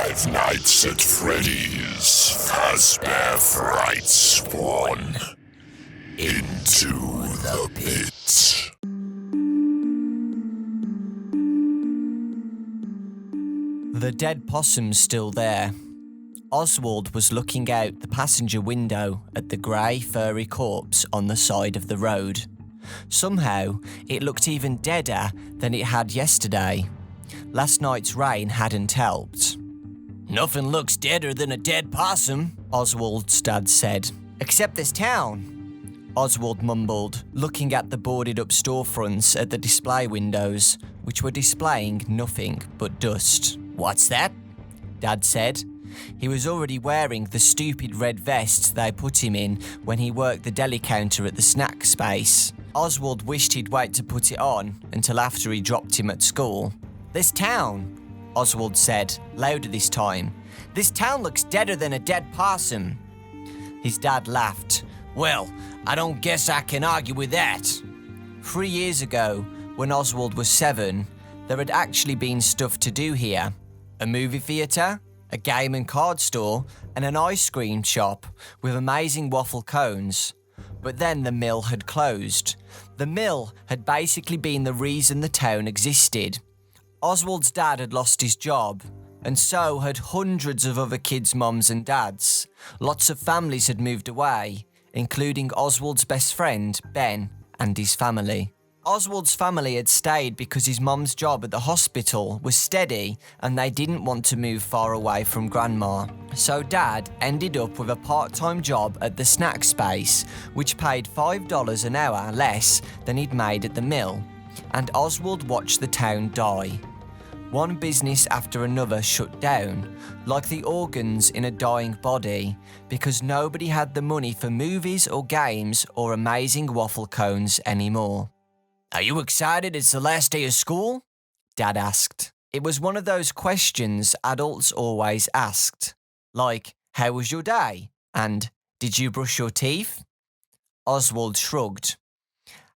Five Nights at Freddy's Fazbear Frights 1 Into the Pit. The dead possum's still there. Oswald was looking out the passenger window at the grey, furry corpse on the side of the road. Somehow, it looked even deader than it had yesterday. Last night's rain hadn't helped. "Nothing looks deader than a dead possum," Oswald's dad said. "Except this town," Oswald mumbled, looking at the boarded-up storefronts at the display windows, which were displaying nothing but dust. "What's that?" Dad said. He was already wearing the stupid red vest they put him in when he worked the deli counter at the snack space. Oswald wished he'd wait to put it on until after he dropped him at school. "This town," Oswald said, louder this time. "This town looks deader than a dead possum." His dad laughed. "Well, I don't guess I can argue with that." 3 years ago, when Oswald was 7, there had actually been stuff to do here. A movie theatre, a game and card store, and an ice cream shop with amazing waffle cones. But then the mill had closed. The mill had basically been the reason the town existed. Oswald's dad had lost his job, and so had hundreds of other kids' mums and dads. Lots of families had moved away, including Oswald's best friend, Ben, and his family. Oswald's family had stayed because his mum's job at the hospital was steady and they didn't want to move far away from Grandma. So Dad ended up with a part-time job at the snack space, which paid $5 an hour less than he'd made at the mill, and Oswald watched the town die. One business after another shut down, like the organs in a dying body, because nobody had the money for movies or games or amazing waffle cones anymore. "Are you excited it's the last day of school?" Dad asked. It was one of those questions adults always asked. Like, "How was your day?" and "Did you brush your teeth?" Oswald shrugged.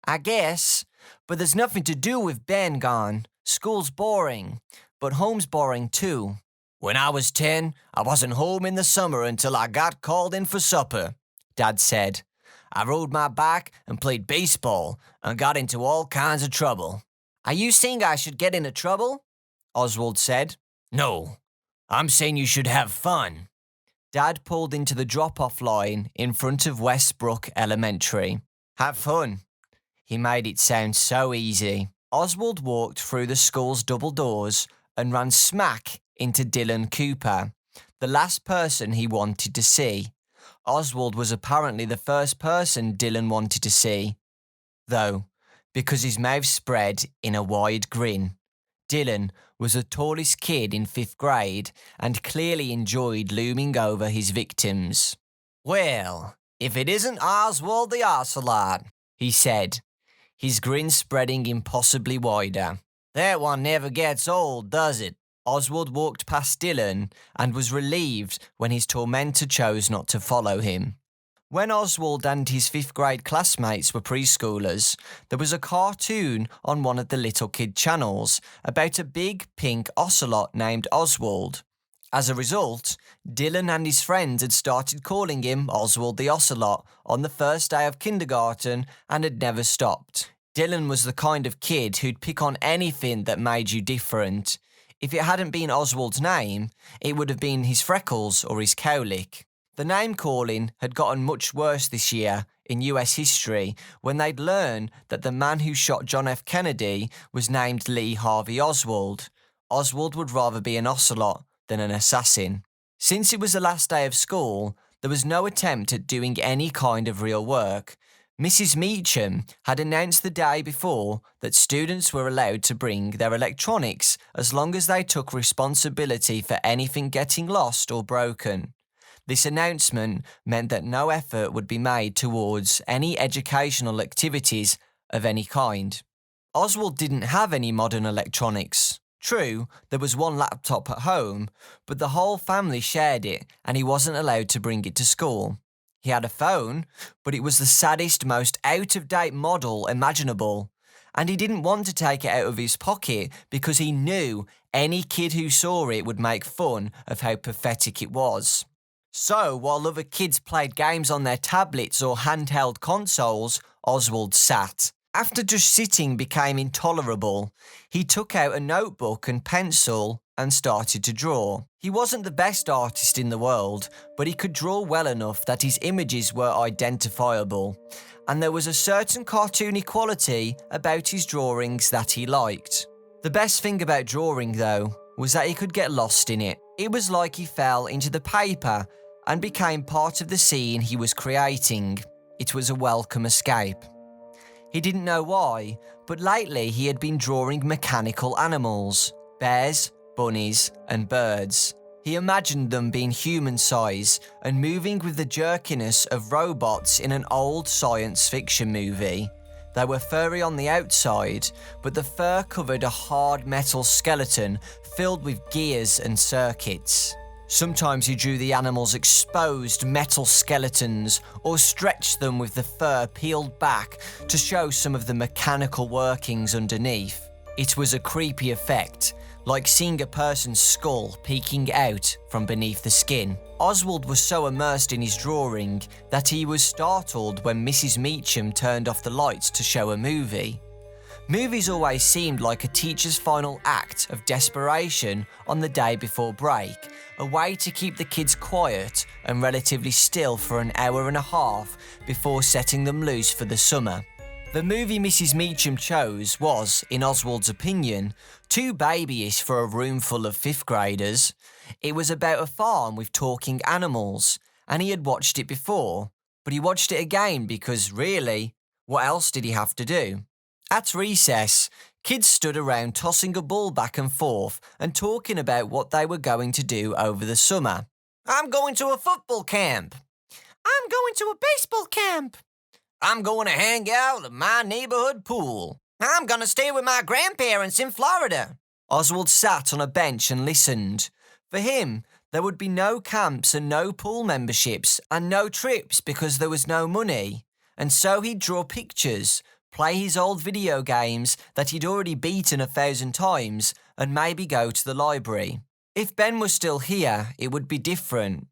"I guess, but there's nothing to do with Ben gone. School's boring, but home's boring too. When I was 10, I wasn't home in the summer until I got called in for supper," Dad said. "I rode my bike and played baseball and got into all kinds of trouble." "Are you saying I should get into trouble?" Oswald said. "No, I'm saying you should have fun." Dad pulled into the drop-off line in front of Westbrook Elementary. "Have fun." He made it sound so easy. Oswald walked through the school's double doors and ran smack into Dylan Cooper, the last person he wanted to see. Oswald was apparently the first person Dylan wanted to see, though, because his mouth spread in a wide grin. Dylan was the tallest kid in 5th grade and clearly enjoyed looming over his victims. "Well, if it isn't Oswald the Ocelot," he said, his grin spreading impossibly wider. "That one never gets old, does it?" Oswald walked past Dylan and was relieved when his tormentor chose not to follow him. When Oswald and his 5th grade classmates were preschoolers, there was a cartoon on one of the little kid channels about a big pink ocelot named Oswald. As a result, Dylan and his friends had started calling him Oswald the Ocelot on the first day of kindergarten and had never stopped. Dylan was the kind of kid who'd pick on anything that made you different. If it hadn't been Oswald's name, it would have been his freckles or his cowlick. The name-calling had gotten much worse this year in US history when they'd learned that the man who shot John F. Kennedy was named Lee Harvey Oswald. Oswald would rather be an ocelot than an assassin. Since it was the last day of school, there was no attempt at doing any kind of real work. Mrs. Meacham had announced the day before that students were allowed to bring their electronics as long as they took responsibility for anything getting lost or broken. This announcement meant that no effort would be made towards any educational activities of any kind. Oswald didn't have any modern electronics. True, there was one laptop at home, but the whole family shared it and he wasn't allowed to bring it to school. He had a phone, but it was the saddest, most out-of-date model imaginable, and he didn't want to take it out of his pocket because he knew any kid who saw it would make fun of how pathetic it was. So, while other kids played games on their tablets or handheld consoles, Oswald sat. After just sitting became intolerable, he took out a notebook and pencil and started to draw. He wasn't the best artist in the world, but he could draw well enough that his images were identifiable, and there was a certain cartoony quality about his drawings that he liked. The best thing about drawing, though, was that he could get lost in it. It was like he fell into the paper and became part of the scene he was creating. It was a welcome escape. He didn't know why, but lately he had been drawing mechanical animals, bears, bunnies, and birds. He imagined them being human size and moving with the jerkiness of robots in an old science fiction movie. They were furry on the outside, but the fur covered a hard metal skeleton filled with gears and circuits. Sometimes he drew the animals' exposed metal skeletons or stretched them with the fur peeled back to show some of the mechanical workings underneath. It was a creepy effect, like seeing a person's skull peeking out from beneath the skin. Oswald was so immersed in his drawing that he was startled when Mrs. Meacham turned off the lights to show a movie. Movies always seemed like a teacher's final act of desperation on the day before break, a way to keep the kids quiet and relatively still for an hour and a half before setting them loose for the summer. The movie Mrs. Meacham chose was, in Oswald's opinion, too babyish for a room full of fifth graders. It was about a farm with talking animals, and he had watched it before, but he watched it again because, really, what else did he have to do? At recess, kids stood around tossing a ball back and forth and talking about what they were going to do over the summer. I'm going to a football camp. I'm going to a baseball camp. I'm going to hang out at my neighborhood pool. I'm going to stay with my grandparents in Florida. Oswald sat on a bench and listened. For him, there would be no camps and no pool memberships and no trips because there was no money. And so he'd draw pictures, play his old video games that he'd already beaten 1,000 times, and maybe go to the library. If Ben was still here, it would be different.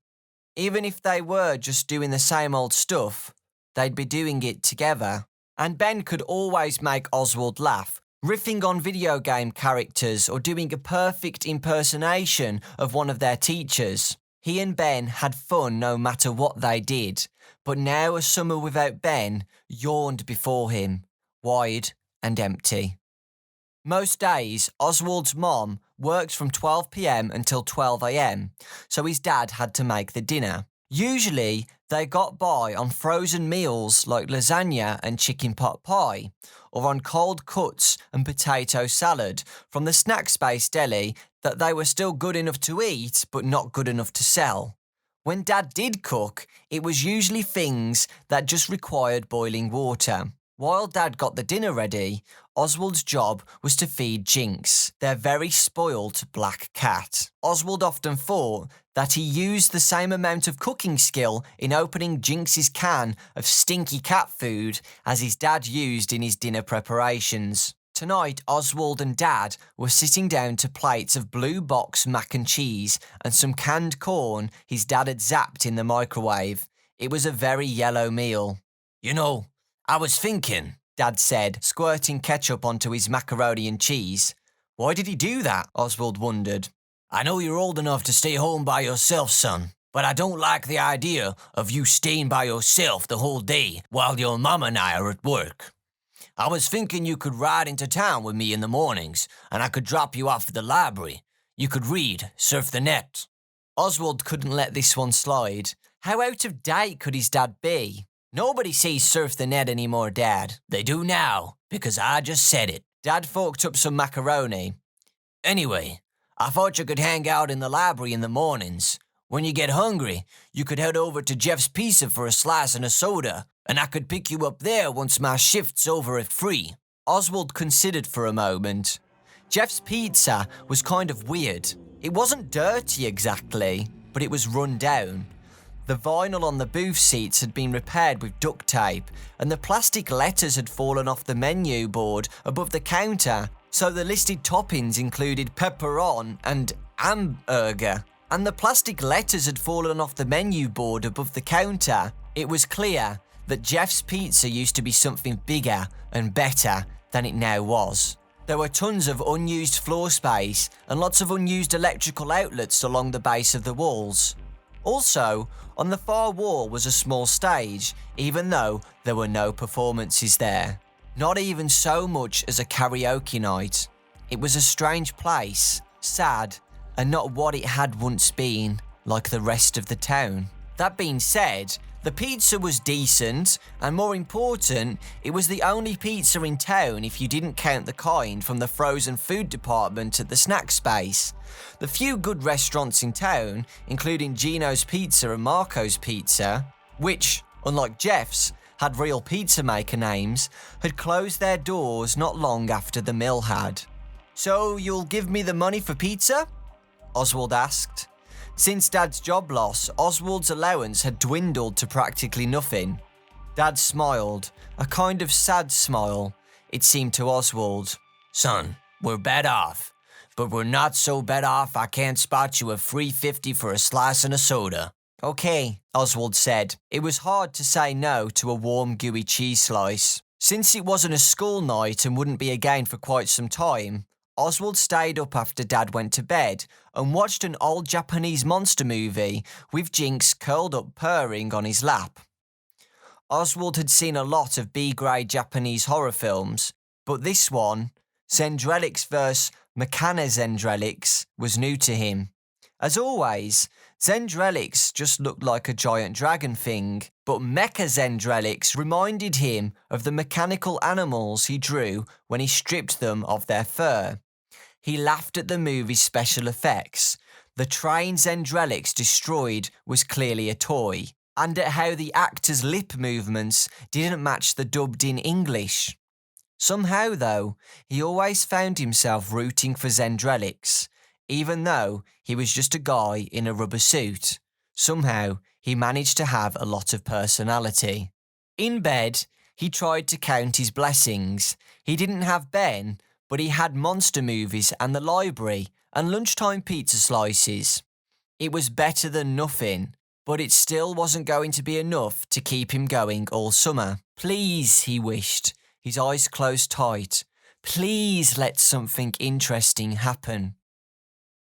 Even if they were just doing the same old stuff, they'd be doing it together. And Ben could always make Oswald laugh, riffing on video game characters or doing a perfect impersonation of one of their teachers. He and Ben had fun no matter what they did, but now a summer without Ben yawned before him, wide and empty. Most days, Oswald's mom worked from 12 p.m. until 12 a.m, so his dad had to make the dinner. Usually, they got by on frozen meals like lasagna and chicken pot pie, or on cold cuts and potato salad from the snack space deli that they were still good enough to eat but not good enough to sell. When Dad did cook, it was usually things that just required boiling water. While Dad got the dinner ready, Oswald's job was to feed Jinx, their very spoilt black cat. Oswald often thought that he used the same amount of cooking skill in opening Jinx's can of stinky cat food as his dad used in his dinner preparations. Tonight, Oswald and Dad were sitting down to plates of blue box mac and cheese and some canned corn his dad had zapped in the microwave. It was a very yellow meal. You know, I was thinking, Dad said, squirting ketchup onto his macaroni and cheese. Why did he do that? Oswald wondered. I know you're old enough to stay home by yourself, son, but I don't like the idea of you staying by yourself the whole day while your mom and I are at work. I was thinking you could ride into town with me in the mornings, and I could drop you off at the library. You could read, surf the net. Oswald couldn't let this one slide. How out of date could his dad be? Nobody sees surf the net anymore, Dad. They do now, because I just said it. Dad forked up some macaroni. Anyway, I thought you could hang out in the library in the mornings. When you get hungry, you could head over to Jeff's Pizza for a slice and a soda, and I could pick you up there once my shift's over at 3. Oswald considered for a moment. Jeff's Pizza was kind of weird. It wasn't dirty exactly, but it was run down. The vinyl on the booth seats had been repaired with duct tape, and the plastic letters had fallen off the menu board above the counter, so the listed toppings included pepperon and hamburger. And the plastic letters had fallen off the menu board above the counter. It was clear that Jeff's Pizza used to be something bigger and better than it now was. There were tons of unused floor space and lots of unused electrical outlets along the base of the walls. Also, on the far wall was a small stage, even though there were no performances there. Not even so much as a karaoke night. It was a strange place, sad, and not what it had once been, like the rest of the town. That being said, the pizza was decent, and more important, it was the only pizza in town if you didn't count the kind from the frozen food department at the snack space. The few good restaurants in town, including Gino's Pizza and Marco's Pizza, which, unlike Jeff's, had real pizza maker names, had closed their doors not long after the mill had. "So you'll give me the money for pizza?" Oswald asked. Since Dad's job loss, Oswald's allowance had dwindled to practically nothing. Dad smiled, a kind of sad smile, it seemed to Oswald. "Son, we're bad off, but we're not so bad off I can't spot you a free 50 for a slice and a soda." "Okay," Oswald said. It was hard to say no to a warm, gooey cheese slice. Since it wasn't a school night and wouldn't be again for quite some time, Oswald stayed up after Dad went to bed and watched an old Japanese monster movie with Jinx curled up purring on his lap. Oswald had seen a lot of B-grade Japanese horror films, but this one, Zendrelix vs. Mechana-Zendrelix, was new to him. As always, Zendrelix just looked like a giant dragon thing, but Mecha-Zendrelix reminded him of the mechanical animals he drew when he stripped them of their fur. He laughed at the movie's special effects. The train Zendrelix destroyed was clearly a toy, and at how the actors' lip movements didn't match the dubbed-in English. Somehow, though, he always found himself rooting for Zendrelix. Even though he was just a guy in a rubber suit, somehow he managed to have a lot of personality. In bed, he tried to count his blessings. He didn't have Ben, but he had monster movies and the library and lunchtime pizza slices. It was better than nothing, but it still wasn't going to be enough to keep him going all summer. Please, he wished, his eyes closed tight. Please let something interesting happen.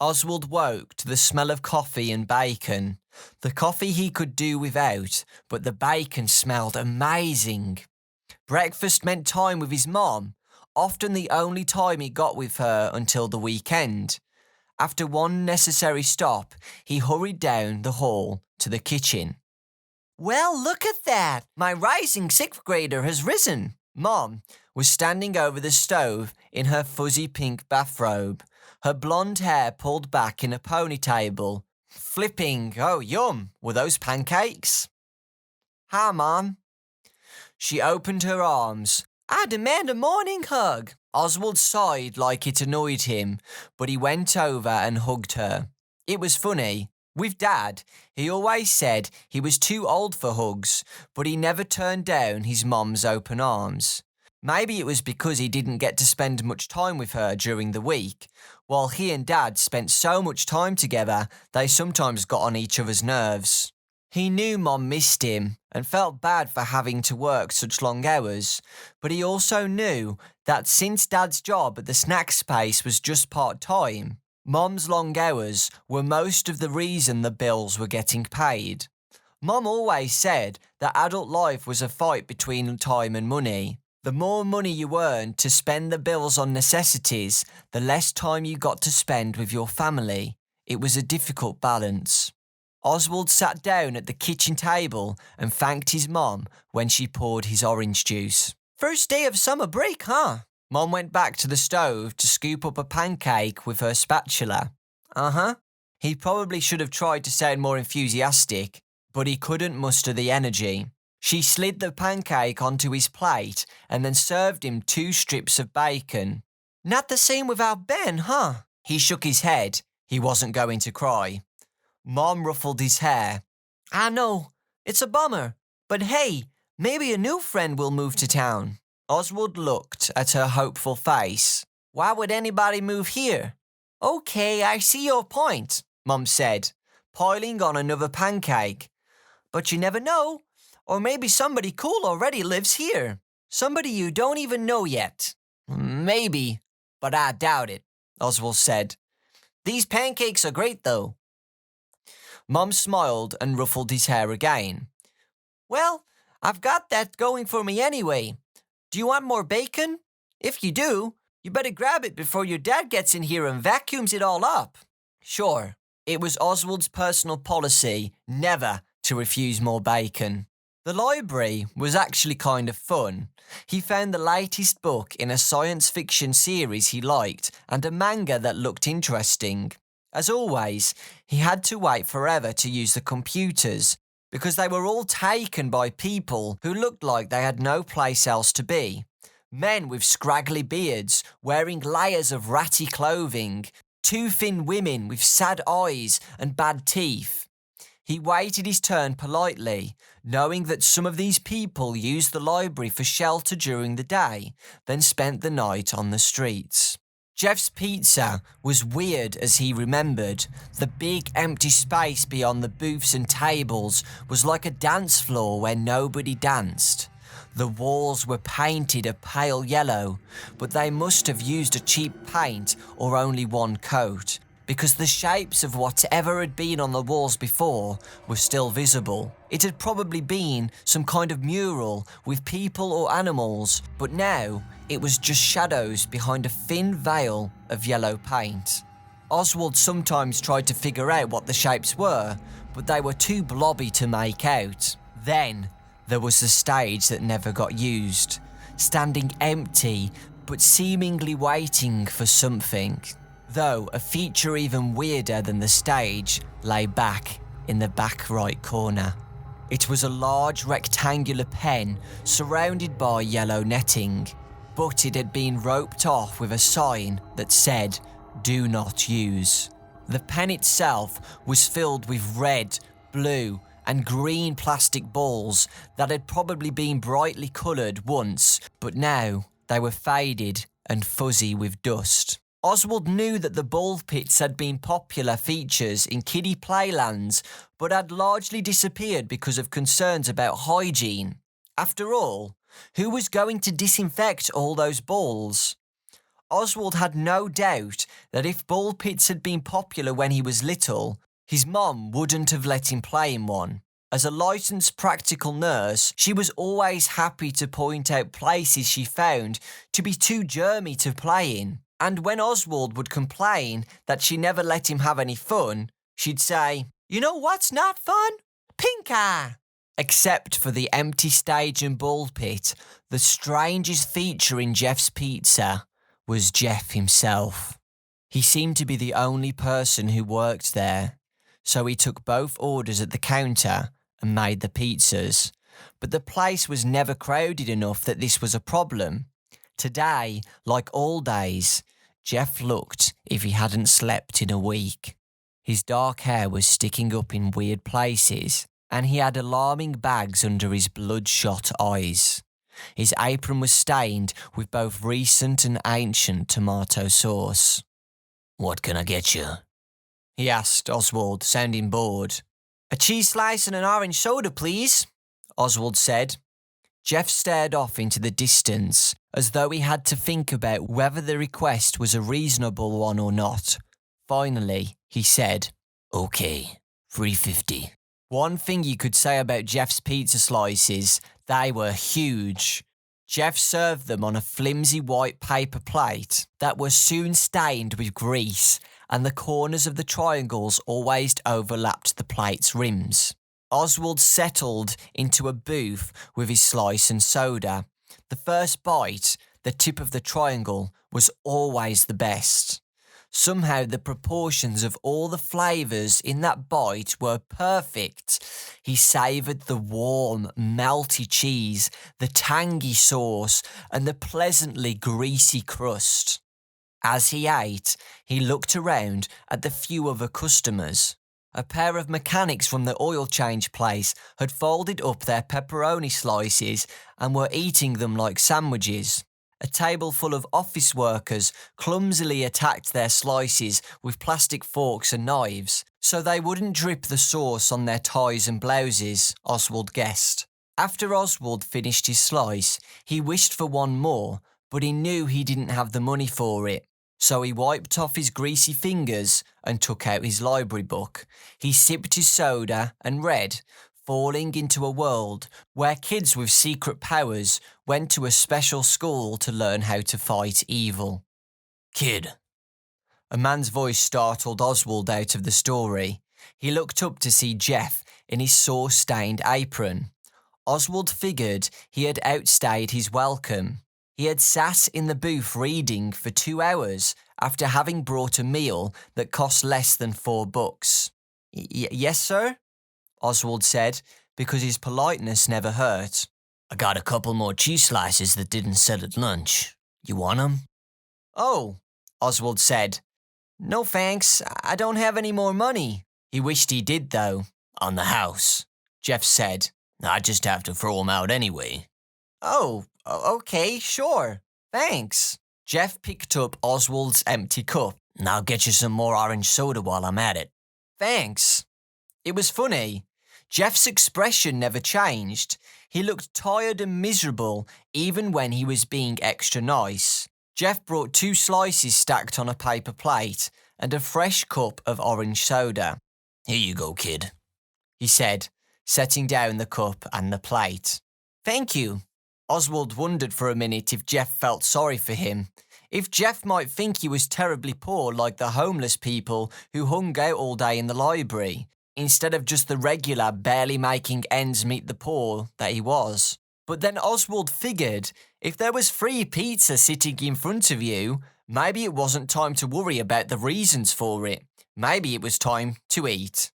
Oswald woke to the smell of coffee and bacon. The coffee he could do without, but the bacon smelled amazing. Breakfast meant time with his mom, often the only time he got with her until the weekend. After one necessary stop, he hurried down the hall to the kitchen. "Well, look at that! My rising sixth grader has risen." Mom was standing over the stove in her fuzzy pink bathrobe, her blonde hair pulled back in a ponytail, flipping. "Oh, yum! Were those pancakes?" "Hi, Mom." She opened her arms. "I demand a morning hug." Oswald sighed like it annoyed him, but he went over and hugged her. It was funny. With Dad, he always said he was too old for hugs, but he never turned down his mom's open arms. Maybe it was because he didn't get to spend much time with her during the week. While he and Dad spent so much time together, they sometimes got on each other's nerves. He knew Mom missed him and felt bad for having to work such long hours, but he also knew that since Dad's job at the snack space was just part-time, Mom's long hours were most of the reason the bills were getting paid. Mom always said that adult life was a fight between time and money. The more money you earned to spend the bills on necessities, the less time you got to spend with your family. It was a difficult balance. Oswald sat down at the kitchen table and thanked his mom when she poured his orange juice. "First day of summer break, huh?" Mom went back to the stove to scoop up a pancake with her spatula. "Uh-huh." He probably should have tried to sound more enthusiastic, but he couldn't muster the energy. She slid the pancake onto his plate and then served him 2 strips of bacon. "Not the same without Ben, huh?" He shook his head. He wasn't going to cry. Mom ruffled his hair. I know, it's a bummer, but hey, maybe a new friend will move to town. Oswald looked at her hopeful face. Why would anybody move here? Okay, I see your point, Mum said, piling on another pancake. But you never know, or maybe somebody cool already lives here. Somebody you don't even know yet. Maybe, but I doubt it, Oswald said. These pancakes are great, though. Mum smiled and ruffled his hair again. Well, I've got that going for me anyway. Do you want more bacon? If you do, you better grab it before your dad gets in here and vacuums it all up. Sure, it was Oswald's personal policy never to refuse more bacon. The library was actually kind of fun. He found the latest book in a science fiction series he liked and a manga that looked interesting. As always, he had to wait forever to use the computers because they were all taken by people who looked like they had no place else to be. Men with scraggly beards, wearing layers of ratty clothing, two thin women with sad eyes and bad teeth. He waited his turn politely, knowing that some of these people used the library for shelter during the day, then spent the night on the streets. Jeff's pizza was weird as he remembered. The big empty space beyond the booths and tables was like a dance floor where nobody danced. The walls were painted a pale yellow, but they must have used a cheap paint or only one coat, because the shapes of whatever had been on the walls before were still visible. It had probably been some kind of mural with people or animals, but now it was just shadows behind a thin veil of yellow paint. Oswald sometimes tried to figure out what the shapes were, but they were too blobby to make out. Then there was the stage that never got used, standing empty but seemingly waiting for something. Though a feature even weirder than the stage lay back in the back right corner. It was a large rectangular pen surrounded by yellow netting, but it had been roped off with a sign that said, "Do not use." The pen itself was filled with red, blue, and green plastic balls that had probably been brightly coloured once, but now they were faded and fuzzy with dust. Oswald knew that the ball pits had been popular features in kiddie playlands, but had largely disappeared because of concerns about hygiene. After all, who was going to disinfect all those balls? Oswald had no doubt that if ball pits had been popular when he was little, his mum wouldn't have let him play in one. As a licensed practical nurse, she was always happy to point out places she found to be too germy to play in. And when Oswald would complain that she never let him have any fun, she'd say, "You know what's not fun? Pink eye." Except for the empty stage and ball pit, the strangest feature in Jeff's pizza was Jeff himself. He seemed to be the only person who worked there, so he took both orders at the counter and made the pizzas. But the place was never crowded enough that this was a problem. Today, like all days, Jeff looked if he hadn't slept in a week. His dark hair was sticking up in weird places, and he had alarming bags under his bloodshot eyes. His apron was stained with both recent and ancient tomato sauce. "What can I get you?" he asked Oswald, sounding bored. "A cheese slice and an orange soda, please," Oswald said. Jeff stared off into the distance, as though he had to think about whether the request was a reasonable one or not. Finally, he said, "Okay, $3.50. One thing you could say about Jeff's pizza slices, they were huge. Jeff served them on a flimsy white paper plate that was soon stained with grease, and the corners of the triangles always overlapped the plate's rims. Oswald settled into a booth with his slice and soda. The first bite, the tip of the triangle, was always the best. Somehow the proportions of all the flavours in that bite were perfect. He savoured the warm, melty cheese, the tangy sauce, and the pleasantly greasy crust. As he ate, he looked around at the few other customers. A pair of mechanics from the oil change place had folded up their pepperoni slices and were eating them like sandwiches. A table full of office workers clumsily attacked their slices with plastic forks and knives, so they wouldn't drip the sauce on their ties and blouses, Oswald guessed. After Oswald finished his slice, he wished for one more, but he knew he didn't have the money for it. So he wiped off his greasy fingers and took out his library book. He sipped his soda and read, falling into a world where kids with secret powers went to a special school to learn how to fight evil. "Kid." A man's voice startled Oswald out of the story. He looked up to see Jeff in his sauce-stained apron. Oswald figured he had outstayed his welcome. He had sat in the booth reading for 2 hours after having brought a meal that cost less than $4. Yes, sir? Oswald said, because his politeness never hurt. "I got a couple more cheese slices that didn't sell at lunch. You want them?" "Oh," Oswald said. "No thanks, I don't have any more money." He wished he did, though. "On the house," Jeff said. "I just have to throw 'em out anyway." "Oh, okay, sure. Thanks." Jeff picked up Oswald's empty cup. "I'll get you some more orange soda while I'm at it." "Thanks." It was funny. Jeff's expression never changed. He looked tired and miserable even when he was being extra nice. Jeff brought 2 slices stacked on a paper plate and a fresh cup of orange soda. "Here you go, kid," he said, setting down the cup and the plate. "Thank you." Oswald wondered for a minute if Jeff felt sorry for him. If Jeff might think he was terribly poor like the homeless people who hung out all day in the library, instead of just the regular, barely making ends meet the poor that he was. But then Oswald figured, if there was free pizza sitting in front of you, maybe it wasn't time to worry about the reasons for it. Maybe it was time to eat.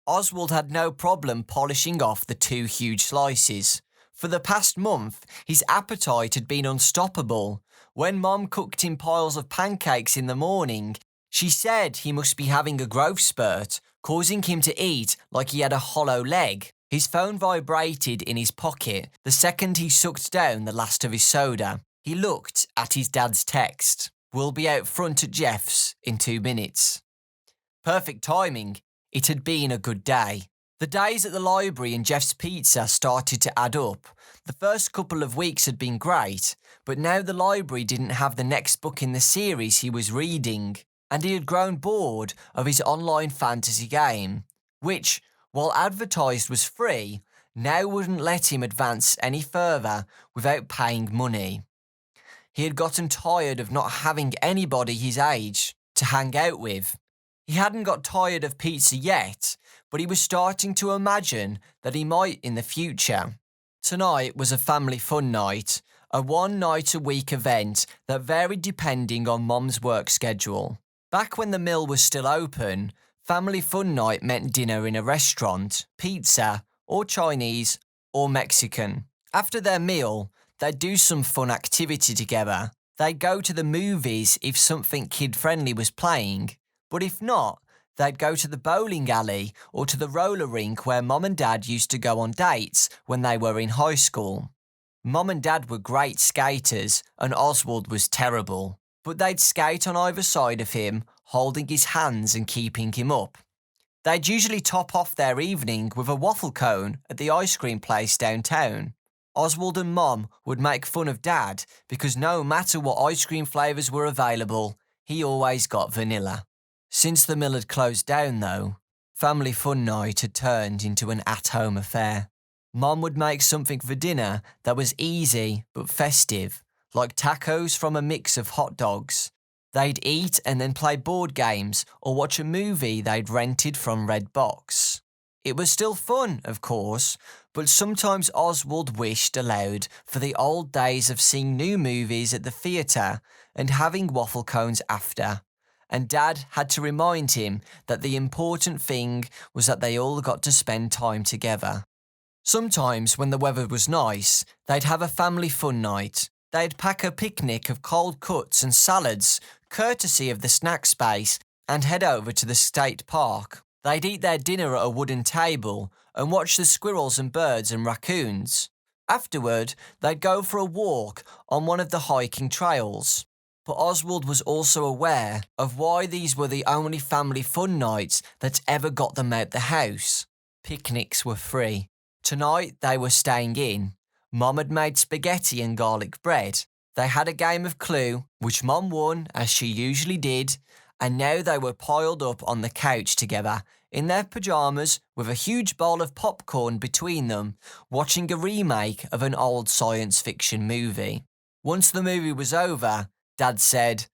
Oswald had no problem polishing off the 2 huge slices. For the past month, his appetite had been unstoppable. When Mom cooked him piles of pancakes in the morning, she said he must be having a growth spurt, causing him to eat like he had a hollow leg. His phone vibrated in his pocket the second he sucked down the last of his soda. He looked at his dad's text. "We'll be out front at Jeff's in 2 minutes." Perfect timing. It had been a good day. The days at the library and Jeff's Pizza started to add up. The first couple of weeks had been great, but now the library didn't have the next book in the series he was reading, and he had grown bored of his online fantasy game, which, while advertised was free, now wouldn't let him advance any further without paying money. He had gotten tired of not having anybody his age to hang out with. He hadn't got tired of pizza yet, but he was starting to imagine that he might in the future. Tonight was a family fun night, a 1-night-a-week event that varied depending on Mom's work schedule. Back when the mill was still open, family fun night meant dinner in a restaurant, pizza, or Chinese, or Mexican. After their meal, they'd do some fun activity together. They'd go to the movies if something kid-friendly was playing, but if not, they'd go to the bowling alley or to the roller rink where Mom and Dad used to go on dates when they were in high school. Mom and Dad were great skaters and Oswald was terrible, but they'd skate on either side of him, holding his hands and keeping him up. They'd usually top off their evening with a waffle cone at the ice cream place downtown. Oswald and Mom would make fun of Dad because no matter what ice cream flavours were available, he always got vanilla. Since the mill had closed down, though, family fun night had turned into an at-home affair. Mom would make something for dinner that was easy but festive, like tacos from a mix of hot dogs. They'd eat and then play board games or watch a movie they'd rented from Redbox. It was still fun, of course, but sometimes Oswald wished aloud for the old days of seeing new movies at the theatre and having waffle cones after. And Dad had to remind him that the important thing was that they all got to spend time together. Sometimes, when the weather was nice, they'd have a family fun night. They'd pack a picnic of cold cuts and salads, courtesy of the snack space, and head over to the state park. They'd eat their dinner at a wooden table and watch the squirrels and birds and raccoons. Afterward, they'd go for a walk on one of the hiking trails. But Oswald was also aware of why these were the only family fun nights that ever got them out the house. Picnics were free. Tonight, they were staying in. Mum had made spaghetti and garlic bread. They had a game of Clue, which Mum won, as she usually did, and now they were piled up on the couch together, in their pyjamas, with a huge bowl of popcorn between them, watching a remake of an old science fiction movie. Once the movie was over, Dad said,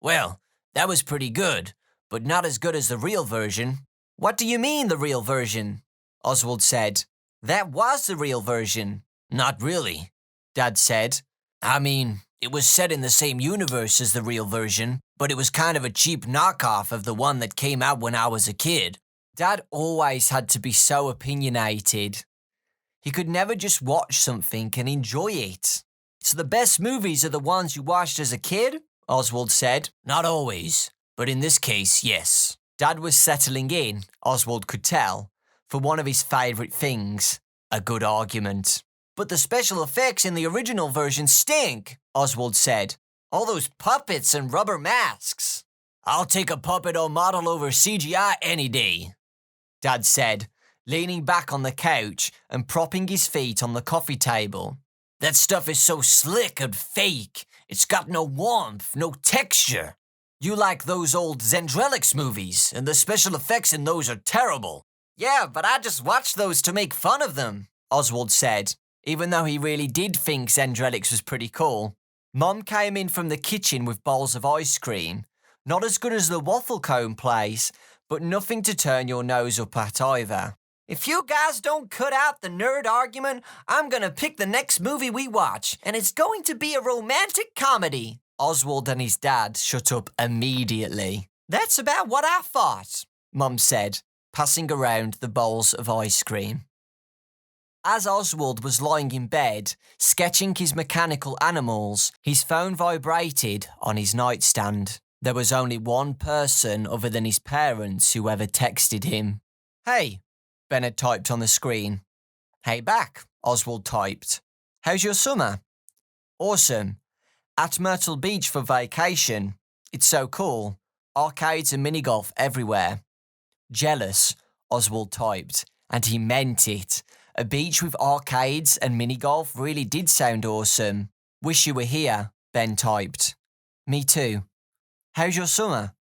"Well, that was pretty good, but not as good as the real version." "What do you mean, the real version?" Oswald said. "That was the real version." "Not really," Dad said. "I mean, it was set in the same universe as the real version, but it was kind of a cheap knockoff of the one that came out when I was a kid." Dad always had to be so opinionated. He could never just watch something and enjoy it. "So the best movies are the ones you watched as a kid?" Oswald said. "Not always, but in this case, yes." Dad was settling in, Oswald could tell, for one of his favourite things, a good argument. "But the special effects in the original version stink," Oswald said. "All those puppets and rubber masks." "I'll take a puppet or model over CGI any day," Dad said, leaning back on the couch and propping his feet on the coffee table. "That stuff is so slick and fake. It's got no warmth, no texture. You like those old Zendrelix movies, and the special effects in those are terrible." "Yeah, but I just watched those to make fun of them," Oswald said, even though he really did think Zendrelix was pretty cool. Mum came in from the kitchen with bowls of ice cream. Not as good as the waffle cone place, but nothing to turn your nose up at either. "If you guys don't cut out the nerd argument, I'm going to pick the next movie we watch, and it's going to be a romantic comedy." Oswald and his dad shut up immediately. "That's about what I thought," Mum said, passing around the bowls of ice cream. As Oswald was lying in bed, sketching his mechanical animals, his phone vibrated on his nightstand. There was only one person other than his parents who ever texted him. "Hey," Bennett typed on the screen. "Hey back," Oswald typed. "How's your summer?" "Awesome. At Myrtle Beach for vacation. It's so cool. Arcades and mini-golf everywhere." "Jealous," Oswald typed, and he meant it. A beach with arcades and mini-golf really did sound awesome. "Wish you were here," Ben typed. "Me too. How's your summer?"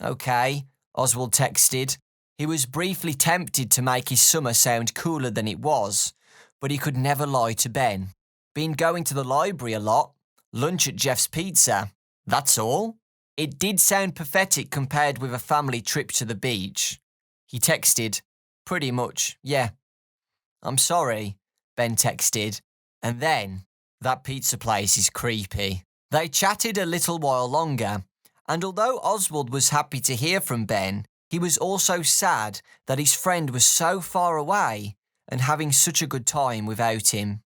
"Okay," Oswald texted. He was briefly tempted to make his summer sound cooler than it was, but he could never lie to Ben. "Been going to the library a lot. Lunch at Jeff's Pizza. That's all." It did sound pathetic compared with a family trip to the beach. He texted, "Pretty much, yeah." "I'm sorry," Ben texted. And then, "That pizza place is creepy." They chatted a little while longer, and although Oswald was happy to hear from Ben, he was also sad that his friend was so far away and having such a good time without him.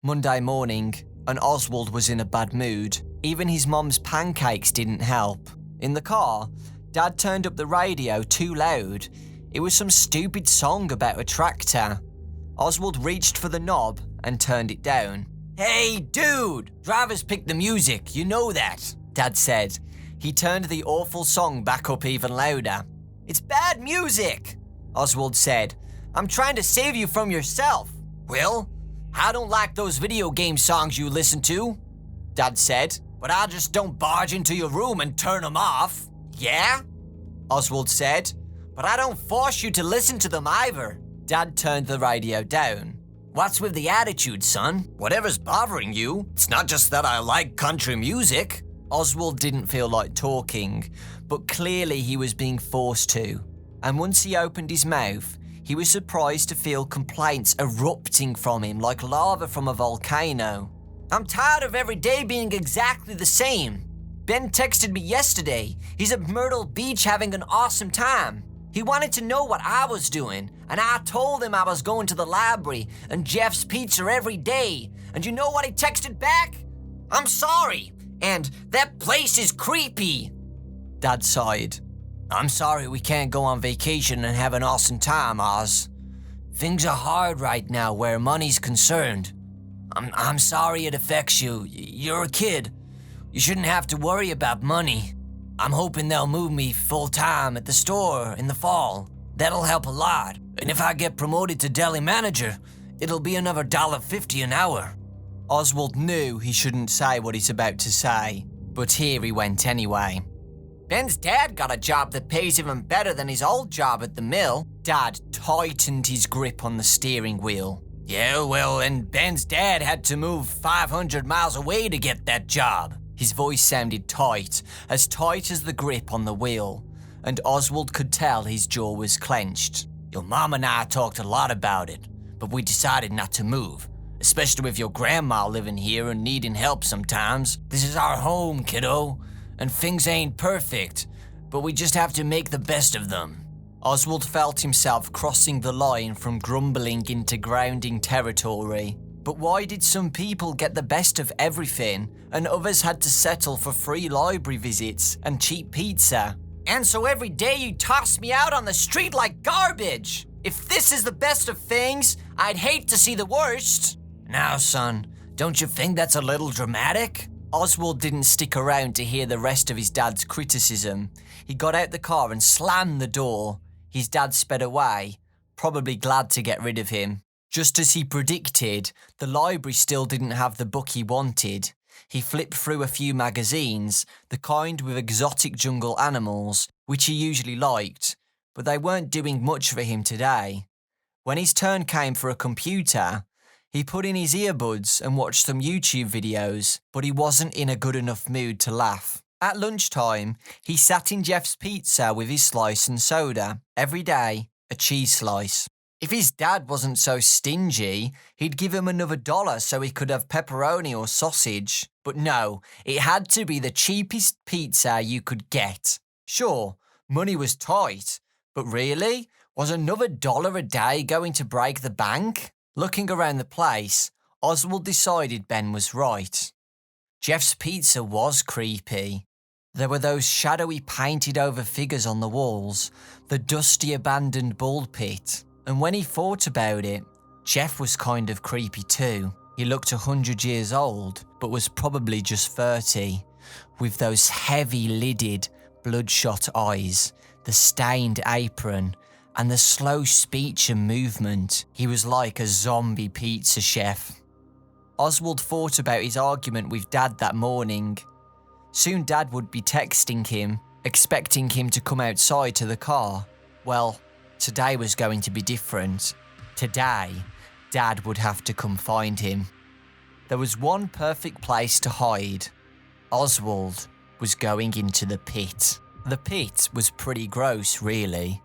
Monday morning, and Oswald was in a bad mood. Even his mum's pancakes didn't help. In the car, Dad turned up the radio too loud. It was some stupid song about a tractor. Oswald reached for the knob and turned it down. "Hey, dude! Drivers pick the music, you know that," Dad said. He turned the awful song back up even louder. "It's bad music," Oswald said. "I'm trying to save you from yourself." "Well, I don't like those video game songs you listen to," Dad said. "But I just don't barge into your room and turn them off." "Yeah?" Oswald said. "But I don't force you to listen to them either." Dad turned the radio down. "What's with the attitude, son? Whatever's bothering you. It's not just that I like country music." Oswald didn't feel like talking, but clearly he was being forced to. And once he opened his mouth, he was surprised to feel complaints erupting from him like lava from a volcano. "I'm tired of every day being exactly the same. Ben texted me yesterday. He's at Myrtle Beach having an awesome time. He wanted to know what I was doing, and I told him I was going to the library and Jeff's Pizza every day. And you know what he texted back? 'I'm sorry, and that place is creepy.'" Dad sighed. I'm sorry we can't go on vacation and have an awesome time, Oz. Things are hard right now where money's concerned. I'm sorry it affects you. You're a kid. You shouldn't have to worry about money. I'm hoping they'll move me full-time at the store in the fall. That'll help a lot. And if I get promoted to deli manager, it'll be another $1.50 an hour. Oswald knew he shouldn't say what he's about to say, but here he went anyway. Ben's dad got a job that pays even better than his old job at the mill. Dad tightened his grip on the steering wheel. Yeah, well, and Ben's dad had to move 500 miles away to get that job. His voice sounded tight as the grip on the wheel, and Oswald could tell his jaw was clenched. Your mom and I talked a lot about it, but we decided not to move, especially with your grandma living here and needing help sometimes. This is our home, kiddo, and things ain't perfect, but we just have to make the best of them. Oswald felt himself crossing the line from grumbling into grounding territory. But why did some people get the best of everything and others had to settle for free library visits and cheap pizza? And so every day you toss me out on the street like garbage. If this is the best of things, I'd hate to see the worst. Now, son, don't you think that's a little dramatic? Oswald didn't stick around to hear the rest of his dad's criticism. He got out the car and slammed the door. His dad sped away, probably glad to get rid of him. Just as he predicted, the library still didn't have the book he wanted. He flipped through a few magazines, the kind with exotic jungle animals, which he usually liked, but they weren't doing much for him today. When his turn came for a computer, he put in his earbuds and watched some YouTube videos, but he wasn't in a good enough mood to laugh. At lunchtime, he sat in Jeff's Pizza with his slice and soda. Every day, a cheese slice. If his dad wasn't so stingy, he'd give him another $1 so he could have pepperoni or sausage. But no, it had to be the cheapest pizza you could get. Sure, money was tight, but really? Was another $1 a day going to break the bank? Looking around the place, Oswald decided Ben was right. Jeff's Pizza was creepy. There were those shadowy painted-over figures on the walls, the dusty abandoned ball pit, and when he thought about it, Jeff was kind of creepy too. He looked 100 years old, but was probably just 30, with those heavy-lidded, bloodshot eyes, the stained apron, and the slow speech and movement. He was like a zombie pizza chef. Oswald thought about his argument with Dad that morning. Soon Dad would be texting him, expecting him to come outside to the car. Well, today was going to be different. Today, Dad would have to come find him. There was one perfect place to hide. Oswald was going into the pit. The pit was pretty gross, really.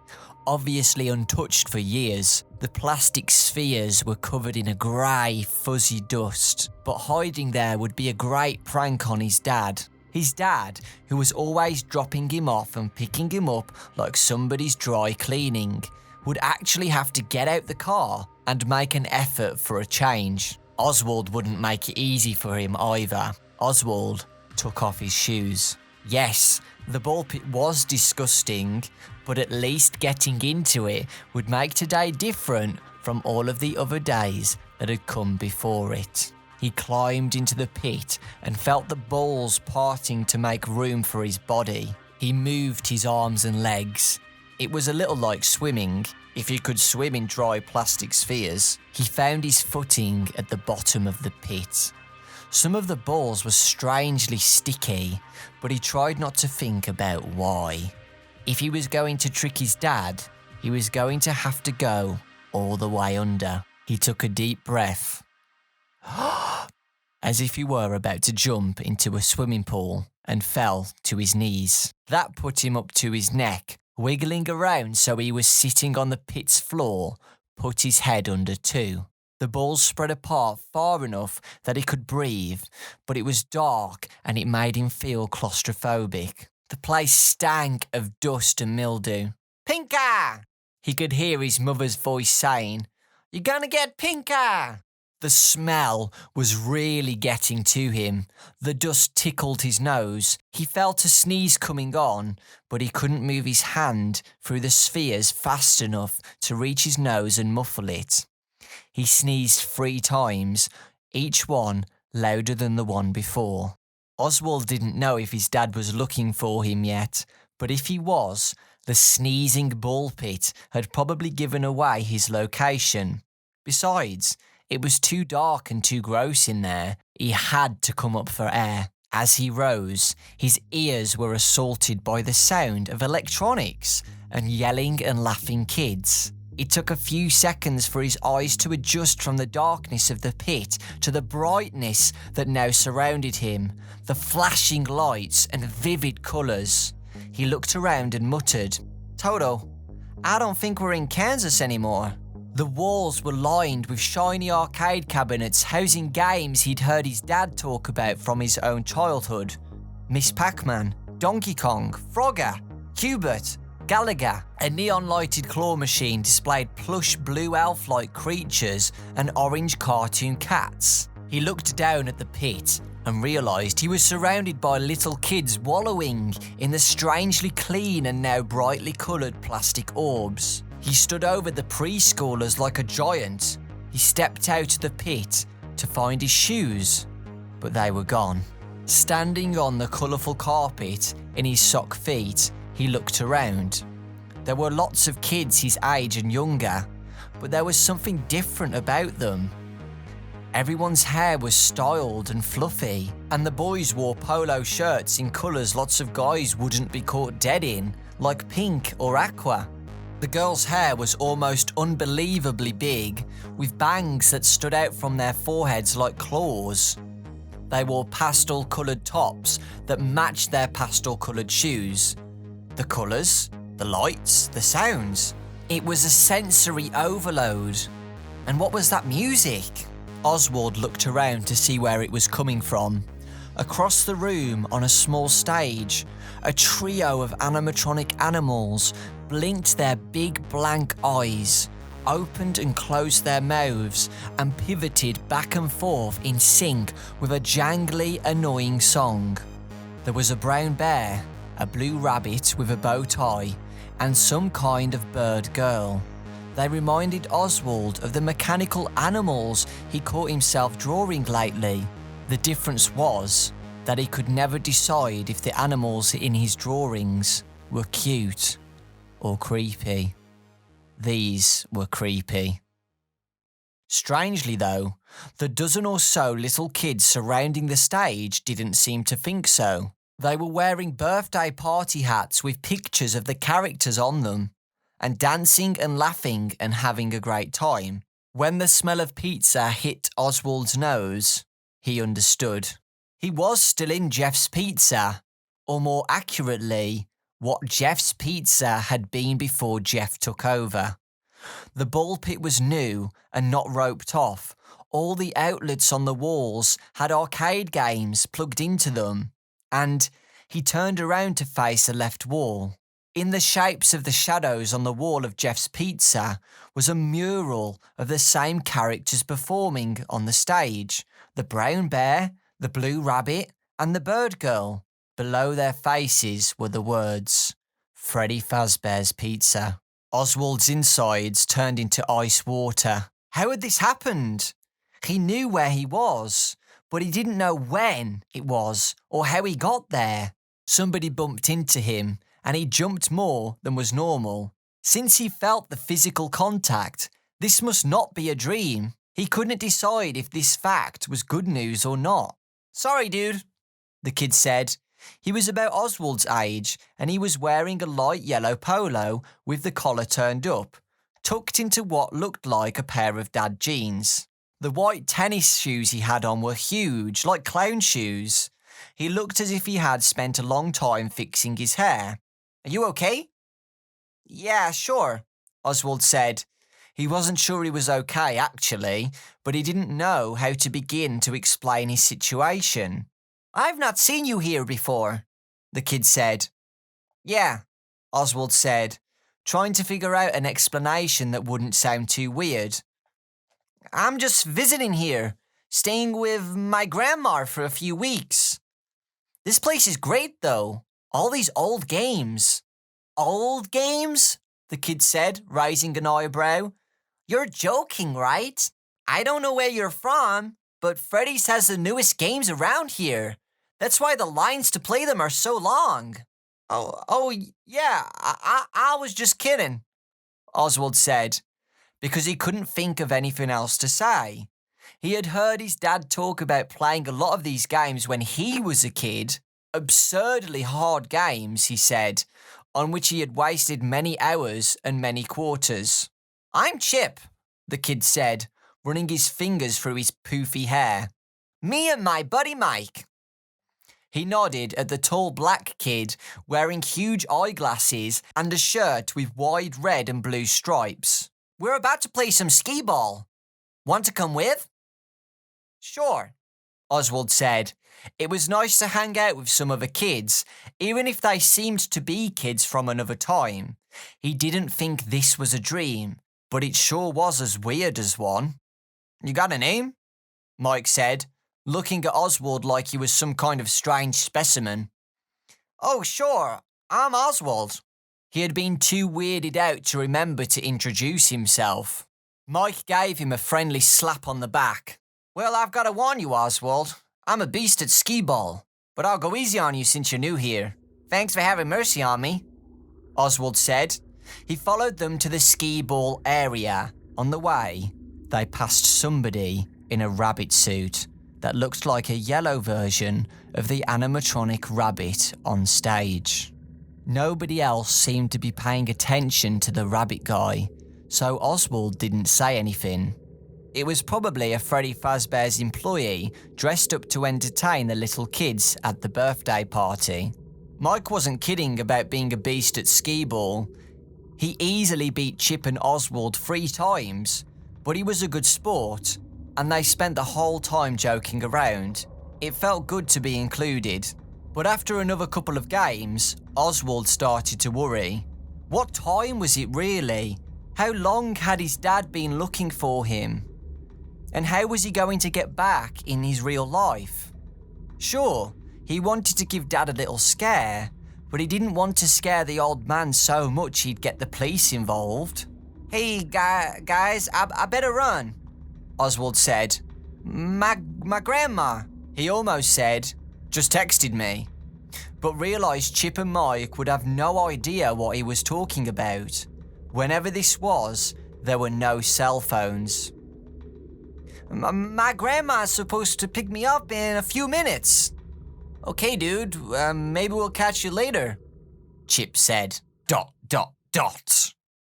Obviously untouched for years, the plastic spheres were covered in a grey, fuzzy dust, but hiding there would be a great prank on his dad. His dad, who was always dropping him off and picking him up like somebody's dry cleaning, would actually have to get out the car and make an effort for a change. Oswald wouldn't make it easy for him either. Oswald took off his shoes. Yes, the ball pit was disgusting, but at least getting into it would make today different from all of the other days that had come before it. He climbed into the pit and felt the balls parting to make room for his body. He moved his arms and legs. It was a little like swimming, if you could swim in dry plastic spheres. He found his footing at the bottom of the pit. Some of the balls were strangely sticky, but he tried not to think about why. If he was going to trick his dad, he was going to have to go all the way under. He took a deep breath, as if he were about to jump into a swimming pool, and fell to his knees. That put him up to his neck, wiggling around so he was sitting on the pit's floor, put his head under too. The balls spread apart far enough that he could breathe, but it was dark and it made him feel claustrophobic. The place stank of dust and mildew. "Pinker!" He could hear his mother's voice saying, "You're gonna get Pinker!" The smell was really getting to him. The dust tickled his nose. He felt a sneeze coming on, but he couldn't move his hand through the spheres fast enough to reach his nose and muffle it. He sneezed 3 times, each one louder than the one before. Oswald didn't know if his dad was looking for him yet, but if he was, the sneezing ball pit had probably given away his location. Besides, it was too dark and too gross in there. He had to come up for air. As he rose, his ears were assaulted by the sound of electronics and yelling and laughing kids. It took a few seconds for his eyes to adjust from the darkness of the pit to the brightness that now surrounded him, the flashing lights and vivid colours. He looked around and muttered, "Toto, I don't think we're in Kansas anymore." The walls were lined with shiny arcade cabinets housing games he'd heard his dad talk about from his own childhood. Miss Pac-Man, Donkey Kong, Frogger, Hubert, Gallagher. A neon-lighted claw machine displayed plush blue elf-like creatures and orange cartoon cats. He looked down at the pit and realised he was surrounded by little kids wallowing in the strangely clean and now brightly coloured plastic orbs. He stood over the preschoolers like a giant. He stepped out of the pit to find his shoes, but they were gone. Standing on the colourful carpet in his sock feet, he looked around. There were lots of kids his age and younger, but there was something different about them. Everyone's hair was styled and fluffy, and the boys wore polo shirts in colours lots of guys wouldn't be caught dead in, like pink or aqua. The girls' hair was almost unbelievably big, with bangs that stood out from their foreheads like claws. They wore pastel-coloured tops that matched their pastel-coloured shoes. The colours, the lights, the sounds. It was a sensory overload. And what was that music? Oswald looked around to see where it was coming from. Across the room, on a small stage, a trio of animatronic animals blinked their big blank eyes, opened and closed their mouths, and pivoted back and forth in sync with a jangly, annoying song. There was a brown bear, a blue rabbit with a bow tie, and some kind of bird girl. They reminded Oswald of the mechanical animals he caught himself drawing lately. The difference was that he could never decide if the animals in his drawings were cute or creepy. These were creepy. Strangely though, the dozen or so little kids surrounding the stage didn't seem to think so. They were wearing birthday party hats with pictures of the characters on them, and dancing and laughing and having a great time. When the smell of pizza hit Oswald's nose, he understood. He was still in Jeff's Pizza, or more accurately, what Jeff's Pizza had been before Jeff took over. The ball pit was new and not roped off. All the outlets on the walls had arcade games plugged into them, and he turned around to face a left wall. In the shapes of the shadows on the wall of Jeff's Pizza was a mural of the same characters performing on the stage: the brown bear, the blue rabbit, and the bird girl. Below their faces were the words, "Freddy Fazbear's Pizza." Oswald's insides turned into ice water. How had this happened? He knew where he was, but he didn't know when it was or how he got there. Somebody bumped into him, and he jumped more than was normal. Since he felt the physical contact, this must not be a dream. He couldn't decide if this fact was good news or not. "Sorry, dude," the kid said. He was about Oswald's age, and he was wearing a light yellow polo with the collar turned up, tucked into what looked like a pair of dad jeans. The white tennis shoes he had on were huge, like clown shoes. He looked as if he had spent a long time fixing his hair. "Are you okay?" "Yeah, sure," Oswald said. He wasn't sure he was okay, actually, but he didn't know how to begin to explain his situation. "I've not seen you here before," the kid said. "Yeah," Oswald said, trying to figure out an explanation that wouldn't sound too weird. I'm just visiting here, staying with my grandma for a few weeks. This place is great, though. All these old games. Old games? The kid said, raising an eyebrow. You're joking, right? I don't know where you're from, but Freddy's has the newest games around here. That's why the lines to play them are so long. Oh, yeah, I was just kidding, Oswald said, because he couldn't think of anything else to say. He had heard his dad talk about playing a lot of these games when he was a kid. Absurdly hard games, he said, on which he had wasted many hours and many quarters. I'm Chip, the kid said, running his fingers through his poofy hair. Me and my buddy Mike. He nodded at the tall black kid wearing huge eyeglasses and a shirt with wide red and blue stripes. We're about to play some skee ball. Want to come with? Sure, Oswald said. It was nice to hang out with some other kids, even if they seemed to be kids from another time. He didn't think this was a dream, but it sure was as weird as one. You got a name? Mike said, looking at Oswald like he was some kind of strange specimen. Oh, sure, I'm Oswald. He had been too weirded out to remember to introduce himself. Mike gave him a friendly slap on the back. Well, I've got to warn you, Oswald. I'm a beast at skee ball, but I'll go easy on you since you're new here. Thanks for having mercy on me, Oswald said. He followed them to the skee ball area. On the way, they passed somebody in a rabbit suit that looked like a yellow version of the animatronic rabbit on stage. Nobody else seemed to be paying attention to the rabbit guy, so Oswald didn't say anything. It was probably a Freddy Fazbear's employee dressed up to entertain the little kids at the birthday party. Mike wasn't kidding about being a beast at skee ball. He easily beat Chip and Oswald 3 times, but he was a good sport, and they spent the whole time joking around. It felt good to be included. But after another couple of games, Oswald started to worry. What time was it really? How long had his dad been looking for him? And how was he going to get back in his real life? Sure, he wanted to give Dad a little scare, but he didn't want to scare the old man so much he'd get the police involved. Hey, guys, I better run, Oswald said. My grandma, he almost said, just texted me, but realised Chip and Mike would have no idea what he was talking about. Whenever this was, there were no cell phones. My grandma's supposed to pick me up in a few minutes. Okay, dude, maybe we'll catch you later, Chip said. ...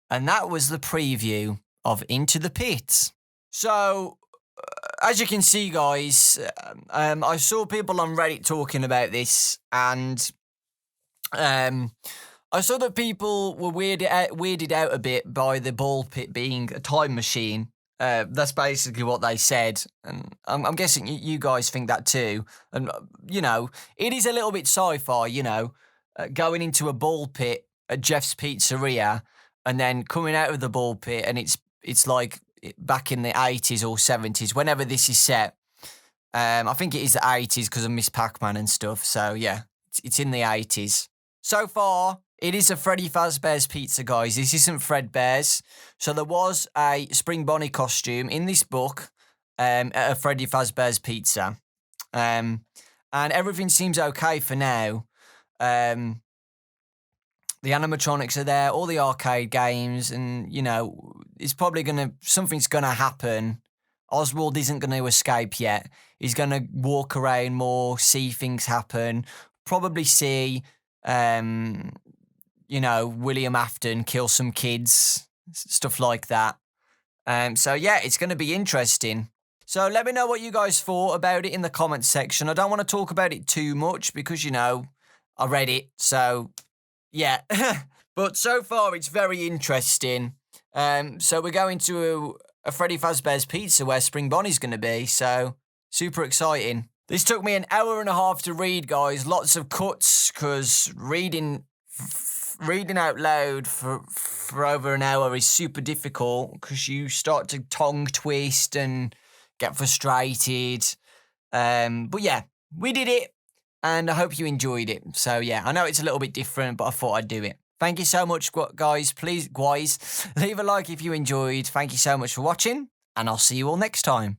And that was the preview of Into the Pit. So, as you can see, guys, I saw people on Reddit talking about this, and I saw that people were weirded out a bit by the ball pit being a time machine. That's basically what they said, and I'm guessing you guys think that too. And, you know, it is a little bit sci-fi, you know, going into a ball pit at Jeff's Pizzeria and then coming out of the ball pit, and it's like back in the 80s or 70s, whenever this is set. I think it is the 80s because of Miss Pac-Man and stuff, so yeah, it's in the 80s. So far, it is a Freddy Fazbear's Pizza, guys. This isn't Fredbear's. So there was a Spring Bonnie costume in this book at a Freddy Fazbear's Pizza. And everything seems okay for now. The animatronics are there, all the arcade games, and, you know, it's probably something's going to happen. Oswald isn't going to escape yet. He's going to walk around more, see things happen, probably see... you know, William Afton kill some kids, stuff like that. So yeah, it's going to be interesting. So let me know what you guys thought about it in the comments section. I don't want to talk about it too much because, you know, I read it, so yeah. But so far, it's very interesting. So we're going to a Freddy Fazbear's Pizza where Spring Bonnie's going to be, so super exciting. This took me an hour and a half to read, guys. Lots of cuts, because reading reading out loud for over an hour is super difficult because you start to tongue twist and get frustrated. But yeah, we did it, and I hope you enjoyed it. So yeah, I know it's a little bit different, but I thought I'd do it. Thank you so much, guys. Please, leave a like if you enjoyed. Thank you so much for watching, and I'll see you all next time.